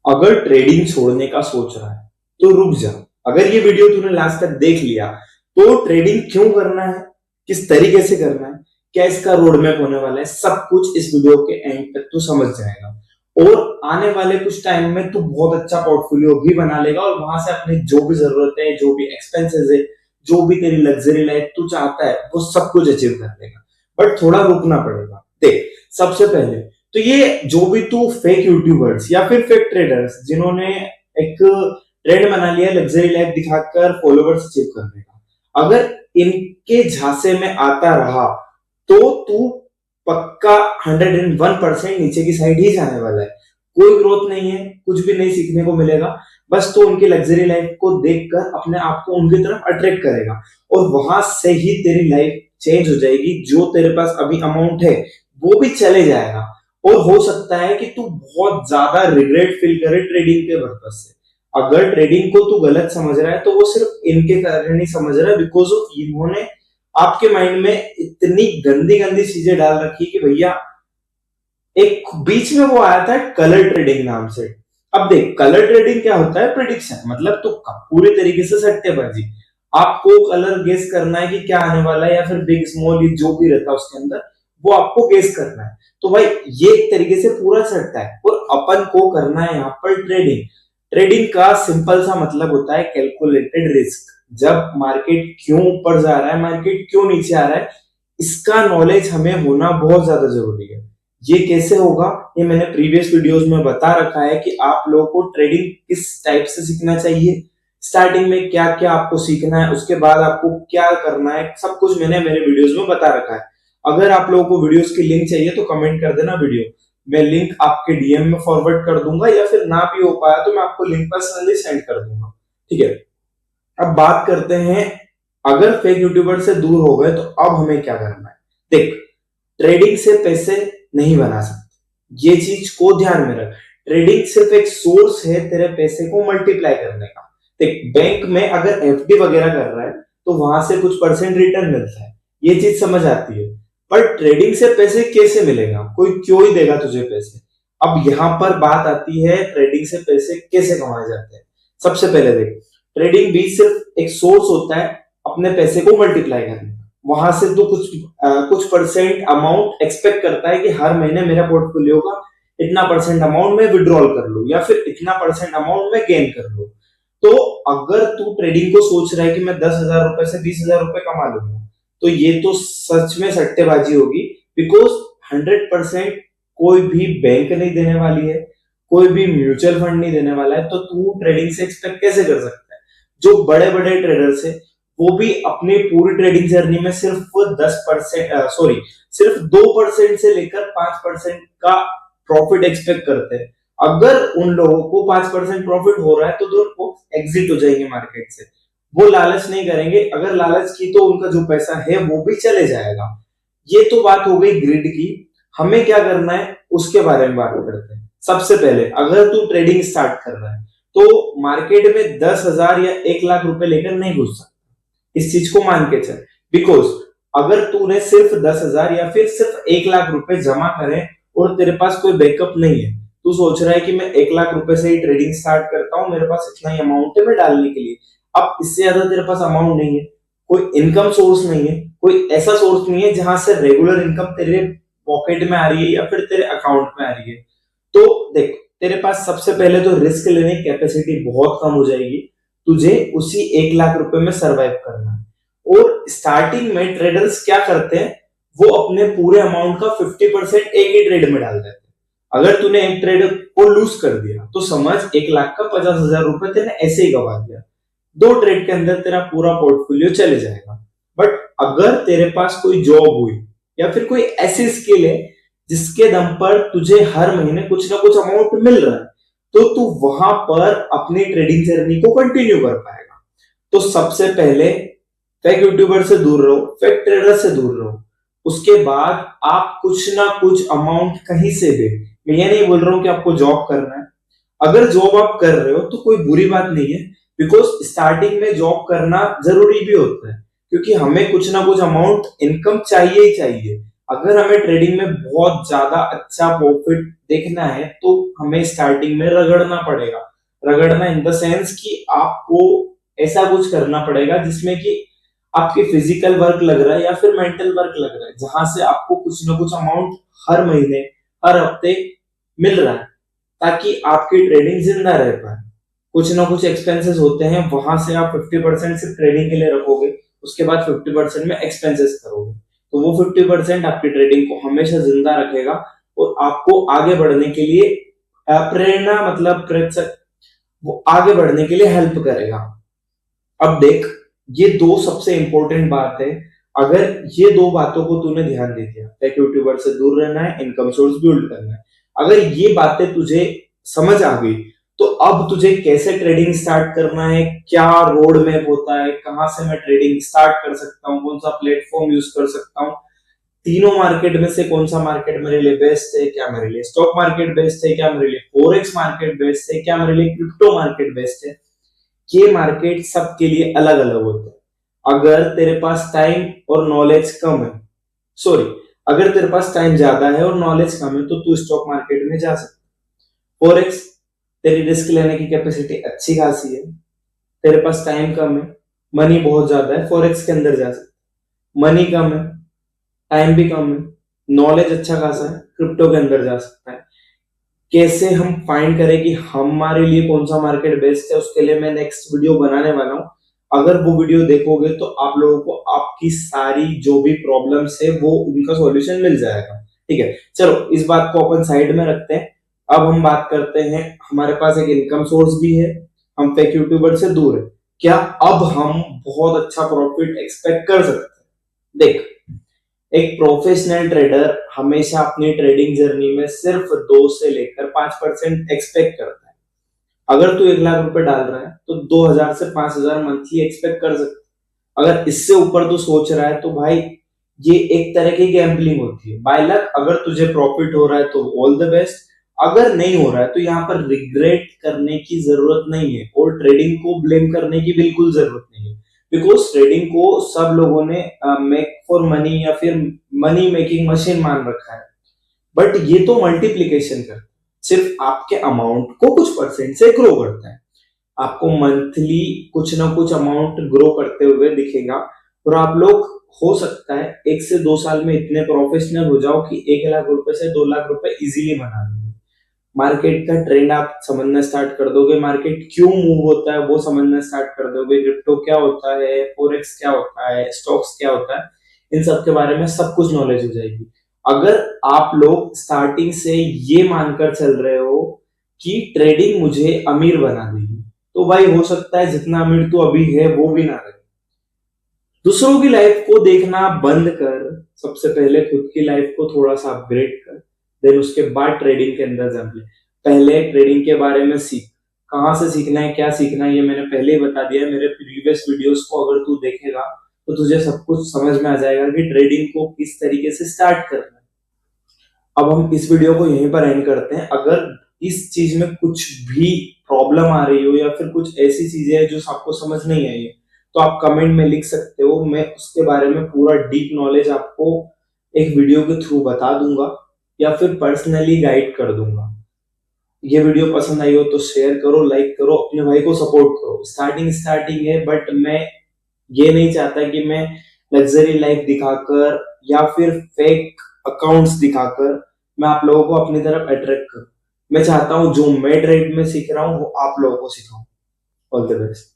अगर ट्रेडिंग छोड़ने का सोच रहा है तो रुक जा। अगर ये वीडियो तूने लास्ट तक देख लिया तो ट्रेडिंग क्यों करना है, किस तरीके से करना है, क्या इसका रोड मैप होने वाला है, सब कुछ इस वीडियो के एंड तक तू समझ जाएगा। और आने वाले कुछ टाइम में तू बहुत अच्छा पोर्टफोलियो भी बना लेगा और वहां से अपनी जो भी जरूरत है, जो भी एक्सपेंसेस है, जो भी तेरी लग्जरी लाइफ तू चाहता है, वो सब कुछ अचीव कर लेगा। बट थोड़ा रुकना पड़ेगा। देख, सबसे पहले तो ये जो भी तू फेक यूट्यूबर्स या फिर फेक ट्रेडर्स जिन्होंने एक ट्रेंड बना लिया लग्जरी लाइफ दिखाकर फॉलोवर्स अचीव करने का, अगर इनके झांसे में आता रहा तो तू पक्का 101% नीचे की साइड ही जाने वाला है। कोई ग्रोथ नहीं है, कुछ भी नहीं सीखने को मिलेगा। बस तो उनकी लग्जरी लाइफ को देखकर अपने आप को उनकी तरफ अट्रैक्ट करेगा और वहां से ही तेरी लाइफ चेंज हो जाएगी। जो तेरे पास अभी अमाउंट है वो भी चले जाएगा और हो सकता है कि तू बहुत ज्यादा रिग्रेट फील करे ट्रेडिंग के पर्पज से। अगर ट्रेडिंग को तू गलत समझ रहा है तो वो सिर्फ इनके कारण ही समझ रहा है, बिकॉज ऑफ इन्होंने आपके माइंड में इतनी गंदी गंदी चीजें डाल रखी कि भैया, एक बीच में वो आया था कलर ट्रेडिंग नाम से। अब देख, कलर ट्रेडिंग क्या होता है? प्रिडिक्शन, मतलब तो पूरी तरीके से सट्टेबाजी। आपको कलर गेस करना है कि क्या आने वाला है, या फिर बिग स्मॉल जो भी रहता है उसके अंदर वो आपको गेस करना है। तो भाई ये एक तरीके से पूरा सट्टा है और अपन को करना है यहाँ पर ट्रेडिंग। ट्रेडिंग का सिंपल सा मतलब होता है कैलकुलेटेड रिस्क। जब मार्केट क्यों ऊपर जा रहा है, मार्केट क्यों नीचे आ रहा है, इसका नॉलेज हमें होना बहुत ज्यादा जरूरी है। ये कैसे होगा, ये मैंने प्रीवियस वीडियोस में बता रखा है कि आप लोगों को ट्रेडिंग किस टाइप से सीखना चाहिए, स्टार्टिंग में क्या क्या आपको सीखना है, उसके बाद आपको क्या करना है, सब कुछ मैंने मेरे वीडियोस में बता रखा है। अगर आप लोगों को वीडियोस की लिंक चाहिए तो कमेंट कर देना वीडियो, मैं लिंक आपके डीएम में फॉरवर्ड कर दूंगा, या फिर ना भी हो पाया तो मैं आपको लिंक पर्सनली सेंड कर दूंगा। ठीक है, अब बात करते हैं, अगर फेक यूट्यूबर से दूर हो गए तो अब हमें क्या करना है। देख, ट्रेडिंग से पैसे नहीं बना सकते, ये चीज को ध्यान में रख। ट्रेडिंग सिर्फ एक सोर्स है तेरे पैसे को मल्टीप्लाई करने का। देख, बैंक में अगर एफडी वगैरह कर रहा है तो वहां से कुछ परसेंट रिटर्न मिलता है, ये चीज समझ आती है। पर ट्रेडिंग से पैसे कैसे मिलेगा, कोई क्यों ही देगा तुझे पैसे। अब यहां पर बात आती है ट्रेडिंग से पैसे कैसे कमाए जाते हैं। सबसे पहले देख, ट्रेडिंग भी सिर्फ एक सोर्स होता है अपने पैसे को मल्टीप्लाई करने का। वहां से तो कुछ परसेंट अमाउंट एक्सपेक्ट करता है कि हर महीने मेरा पोर्टफोलियो का इतना परसेंट अमाउंट मैं विड्रॉल कर लूं, या फिर इतना परसेंट अमाउंट मैं गेन कर लूं। तो अगर तू ट्रेडिंग को सोच रहा है कि मैं 10,000 रुपए से 20,000 रुपए कमा लूंगा, तो ये तो सच में सट्टेबाजी होगी। बिकॉज 100% कोई भी बैंक नहीं देने वाली है, कोई भी म्यूचुअल फंड नहीं देने वाला है, तो तू ट्रेडिंग से एक्सपेक्ट कैसे कर सकता है। जो बड़े बड़े ट्रेडर्स है वो भी अपनी पूरी ट्रेडिंग जर्नी में सिर्फ 2% से लेकर 5% का प्रॉफिट एक्सपेक्ट करते हैं। अगर उन लोगों को 5% प्रॉफिट हो रहा है तो वो एग्जिट हो जाएंगे मार्केट से, वो लालच नहीं करेंगे। अगर लालच की तो उनका जो पैसा है वो भी चले जाएगा। ये तो बात हो गई ग्रिड की। हमें क्या करना है उसके बारे में बात करते हैं। सबसे पहले, अगर तू ट्रेडिंग स्टार्ट कर रहा है तो मार्केट में 10,000 या 1 लाख रुपए लेकर नहीं घुस सकता, इस चीज को मान के चल। बिकॉज अगर तूने सिर्फ 10,000 या फिर सिर्फ 1 लाख रुपए जमा करे और तेरे पास कोई बैकअप नहीं है, तू सोच रहा है कि मैं 1 लाख रुपए से ही ट्रेडिंग स्टार्ट करता हूं, मेरे पास इतना ही अमाउंट है मैं डालने के लिए। अब इससे ज्यादा तेरे पास अमाउंट नहीं है, कोई इनकम सोर्स नहीं है, कोई ऐसा सोर्स नहीं है जहां से रेगुलर इनकम तेरे पॉकेट में आ रही है या फिर तेरे अकाउंट में आ रही है। तो देख, तेरे पास सबसे पहले तो रिस्क लेने की कैपेसिटी बहुत कम हो जाएगी। तुझे उसी 1 लाख रुपए में सरवाइव करना है। और स्टार्टिंग में ट्रेडर्स क्या करते हैं, वो अपने पूरे अमाउंट का 50% एक ही ट्रेड में डाल देते हैं। अगर तूने एक ट्रेड को लूज कर दिया तो समझ 1 लाख का 50,000 रुपए तेने ऐसे ही गवा दिया। 2 ट्रेड के अंदर तेरा पूरा पोर्टफोलियो चले जाएगा। बट अगर तेरे पास कोई जॉब हुई या फिर कोई ऐसी स्किल है जिसके दम पर तुझे हर महीने कुछ ना कुछ अमाउंट मिल रहा है, तो तू वहां पर अपनी ट्रेडिंग जर्नी को कंटिन्यू कर पाएगा। तो सबसे पहले फेक यूट्यूबर से दूर रहो, फेक ट्रेडर से दूर रहो। उसके बाद आप कुछ ना कुछ अमाउंट कहीं से दे। मैं ये नहीं बोल रहा हूं कि आपको जॉब करना है। अगर जॉब आप कर रहे हो तो कोई बुरी बात नहीं है, बिकॉज स्टार्टिंग में जॉब करना जरूरी भी होता है, क्योंकि हमें कुछ ना कुछ अमाउंट इनकम चाहिए ही चाहिए। अगर हमें ट्रेडिंग में बहुत ज्यादा अच्छा प्रॉफिट देखना है तो हमें स्टार्टिंग में रगड़ना पड़ेगा। रगड़ना इन द सेंस कि आपको ऐसा कुछ करना पड़ेगा जिसमें कि आपके फिजिकल वर्क लग रहा है या फिर मेंटल वर्क लग रहा है, जहां से आपको कुछ ना कुछ अमाउंट हर महीने हर हफ्ते मिल रहा है, ताकि आपकी ट्रेडिंग जिंदा रह पाए। कुछ ना कुछ एक्सपेंसेस होते हैं, वहां से आप 50% सिर्फ ट्रेडिंग के लिए रखोगे, उसके बाद 50% में एक्सपेंसेस करोगे, तो वो 50% आपकी ट्रेडिंग को हमेशा जिंदा रखेगा और आपको आगे बढ़ने के लिए प्रेरणा मतलब वो आगे बढ़ने के लिए हेल्प करेगा। अब देख, ये दो सबसे इंपॉर्टेंट बात है। अगर ये दो बातों को तूने ध्यान दे दिया, टेक यूट्यूबर से दूर रहना है, इनकम सोर्स बिल्ड करना है, अगर ये बातें तुझे समझ आ गई, तो अब तुझे कैसे ट्रेडिंग स्टार्ट करना है, क्या रोड मैप होता है, कहां से मैं ट्रेडिंग स्टार्ट कर सकता हूँ, कौन सा प्लेटफॉर्म यूज कर सकता हूँ, तीनों मार्केट में से कौन सा मार्केट मेरे लिए बेस्ट है, क्या मेरे लिए स्टॉक मार्केट बेस्ट है, क्या मेरे लिए फॉरेक्स मार्केट बेस्ट है, क्या मेरे लिए क्रिप्टो मार्केट बेस्ट है, ये मार्केट सबके लिए अलग अलग होते हैं। अगर तेरे पास टाइम और नॉलेज कम है, सॉरी, अगर तेरे पास टाइम ज्यादा है और नॉलेज कम है तो तू स्टॉक मार्केट में जा सकता है। फॉरेक्स, तेरी रिस्क लेने की कैपेसिटी अच्छी खासी है, तेरे पास टाइम कम है, मनी बहुत ज्यादा है, फॉरेक्स के अंदर जा सकता है। मनी कम है, टाइम भी कम है, नॉलेज अच्छा खासा है, क्रिप्टो के अंदर जा सकता है। कैसे हम फाइंड करें कि हमारे लिए कौन सा मार्केट बेस्ट है, उसके लिए मैं नेक्स्ट वीडियो बनाने वाला हूं। अगर वो वीडियो देखोगे तो आप लोगों को आपकी सारी जो भी प्रॉब्लम्स है वो उनका सॉल्यूशन मिल जाएगा। ठीक है, चलो इस बात को अपन साइड में रखते हैं। अब हम बात करते हैं, हमारे पास एक इनकम सोर्स भी है, हम फेक यूट्यूबर से दूर है, क्या अब हम बहुत अच्छा प्रॉफिट एक्सपेक्ट कर सकते हैं? देख, एक प्रोफेशनल ट्रेडर हमेशा अपनी ट्रेडिंग जर्नी में सिर्फ 2 से लेकर 5% एक्सपेक्ट करता है। अगर तू 1 लाख रुपए डाल रहा है तो 2,000 से 5,000 मंथली एक्सपेक्ट कर सकता है। अगर इससे ऊपर तू सोच रहा है तो भाई ये एक तरह की गैम्बलिंग होती है। बाय लक अगर तुझे प्रॉफिट हो रहा है तो ऑल द बेस्ट, अगर नहीं हो रहा है तो यहाँ पर रिग्रेट करने की जरूरत नहीं है और ट्रेडिंग को ब्लेम करने की बिल्कुल जरूरत नहीं है। बिकॉज ट्रेडिंग को सब लोगों ने मेक फॉर मनी या फिर मनी मेकिंग मशीन मान रखा है, बट ये तो मल्टीप्लीकेशन करता है, सिर्फ आपके अमाउंट को कुछ परसेंट से ग्रो करता है। आपको मंथली कुछ ना कुछ अमाउंट ग्रो करते हुए दिखेगा और आप लोग हो सकता है 1 से 2 साल में इतने प्रोफेशनल हो जाओ कि 1 लाख रुपए से 2 लाख रुपए इजीली बना लो। मार्केट का ट्रेंड आप समझना स्टार्ट कर दोगे, मार्केट क्यों मूव होता है वो समझना स्टार्ट कर दोगे, क्रिप्टो क्या होता है, फॉरेक्स क्या होता है, स्टॉक्स क्या होता है, इन सब के बारे में सब कुछ नॉलेज हो जाएगी। अगर आप लोग स्टार्टिंग से ये मानकर चल रहे हो कि ट्रेडिंग मुझे अमीर बना देगी, तो भाई हो सकता है जितना अमीर तू अभी है वो भी ना रहे। दूसरों की लाइफ को देखना बंद कर, सबसे पहले खुद की लाइफ को थोड़ा सा अपग्रेड कर, देन उसके बाद ट्रेडिंग के अंदर जंप ले। पहले ट्रेडिंग के बारे में सीख, कहाँ से सीखना है, क्या सीखना है, ये मैंने पहले ही बता दिया है। मेरे प्रीवियस वीडियोस को अगर तू देखेगा तो तुझे सब कुछ समझ में आ जाएगा कि ट्रेडिंग को किस तरीके से स्टार्ट करना है। अब हम इस वीडियो को यहीं पर एंड करते हैं। अगर इस चीज में कुछ भी प्रॉब्लम आ रही हो या फिर कुछ ऐसी चीजें हैं जो आपको समझ नहीं आई है तो आप कमेंट में लिख सकते हो, मैं उसके बारे में पूरा डीप नॉलेज आपको एक वीडियो के थ्रू बता दूंगा या फिर पर्सनली गाइड कर दूंगा। ये वीडियो पसंद आई हो तो शेयर करो, लाइक करो, अपने भाई को सपोर्ट करो। स्टार्टिंग है, बट मैं ये नहीं चाहता कि मैं लग्जरी लाइफ दिखाकर या फिर फेक अकाउंट्स दिखाकर मैं आप लोगों को अपनी तरफ अट्रैक्ट करूं। मैं चाहता हूं जो मैं ट्रेड में सीख रहा हूं वो आप लोगों को सिखाऊं। All the best.